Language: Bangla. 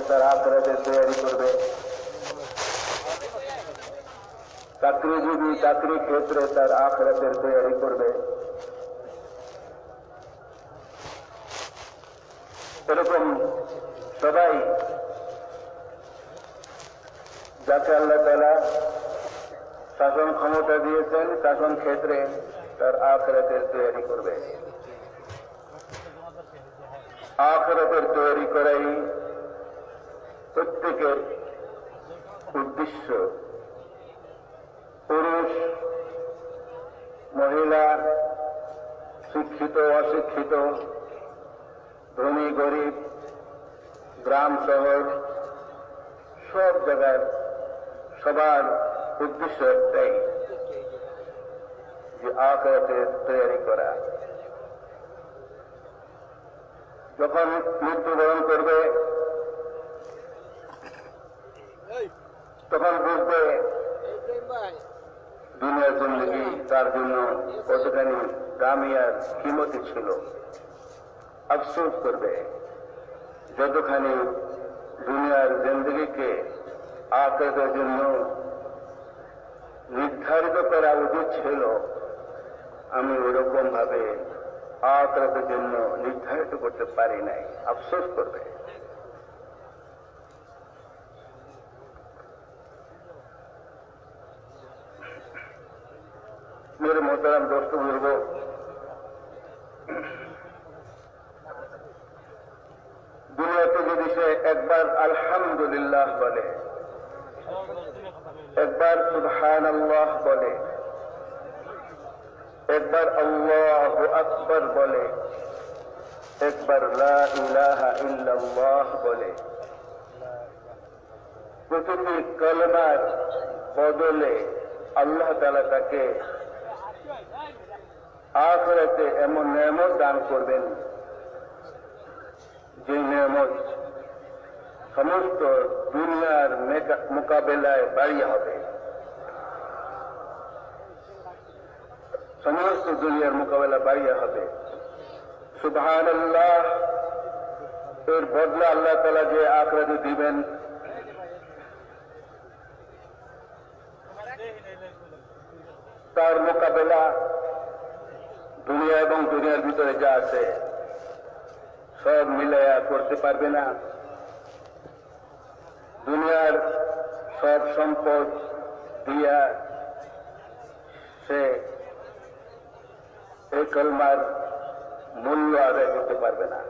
তার আখিরাতের তৈরি করবে, চাকরিজীবী চাকরি ক্ষেত্রে তার আখিরাতের তৈরি করবে। এরকম সবাই যাকে আল্লাহ তাআলা শাসন ক্ষমতা দিয়েছেন, শাসন ক্ষেত্রে তার আখিরাতের তৈরি করবে। আখিরাতের তৈরি করাই প্রত্যেকের উদ্দেশ্য। পুরুষ মহিলা, শিক্ষিত অশিক্ষিত, ধনী গরিব, গ্রাম শহর, সব জায়গার সবার উদ্দেশ্য একটাই, যে আখিরাতের তৈরি করা। যখন মৃত্যুবরণ করবে তখন বুঝবে দুনিয়ার জিন্দেগি তার জন্য কতখানি দামি আর কিমতি ছিল। আফসোস করবে যতখানি দুনিয়ার জিন্দেগিকে আখিরাতের জন্য নির্ধারিত করা উচিত ছিল, আমি ওরকম ভাবে আখিরাতের জন্য নির্ধারিত করতে পারি নাই। আফসোস করবে। मेरे मोहतरम दोस्तों बुजुर्गों, দুনিয়াতে যদি সে একবার আলহামদুলিল্লাহ বলে, একবার সুবহানাল্লাহ বলে, একবার আল্লাহু আকবার বলে, একবার লা ইলাহা ইল্লাল্লাহ বলে, প্রতিটি কলমার বদলে আল্লাহ তাআলা তাকে আখিরাতে এমন নেয়ামত দান করবেন, যে নেয়ামত সমস্ত দুনিয়ার মোকাবেলায় বাড়ি হবে। সমস্ত দুনিয়ার মোকাবেলা বাড়িয়ে হবে। সুবহানাল্লাহ এর বদলা আল্লাহ তাআলা যে আখিরাতে দিবেন, তার মোকাবেলা দুনিয়া এবং দুনিয়ার ভিতরে যা আছে সব মিলাইয়া করতে পারবে না। দুনিয়ার সব সম্পদ দিয়া সে এই কলমার মূল্য আদায় করতে পারবে না।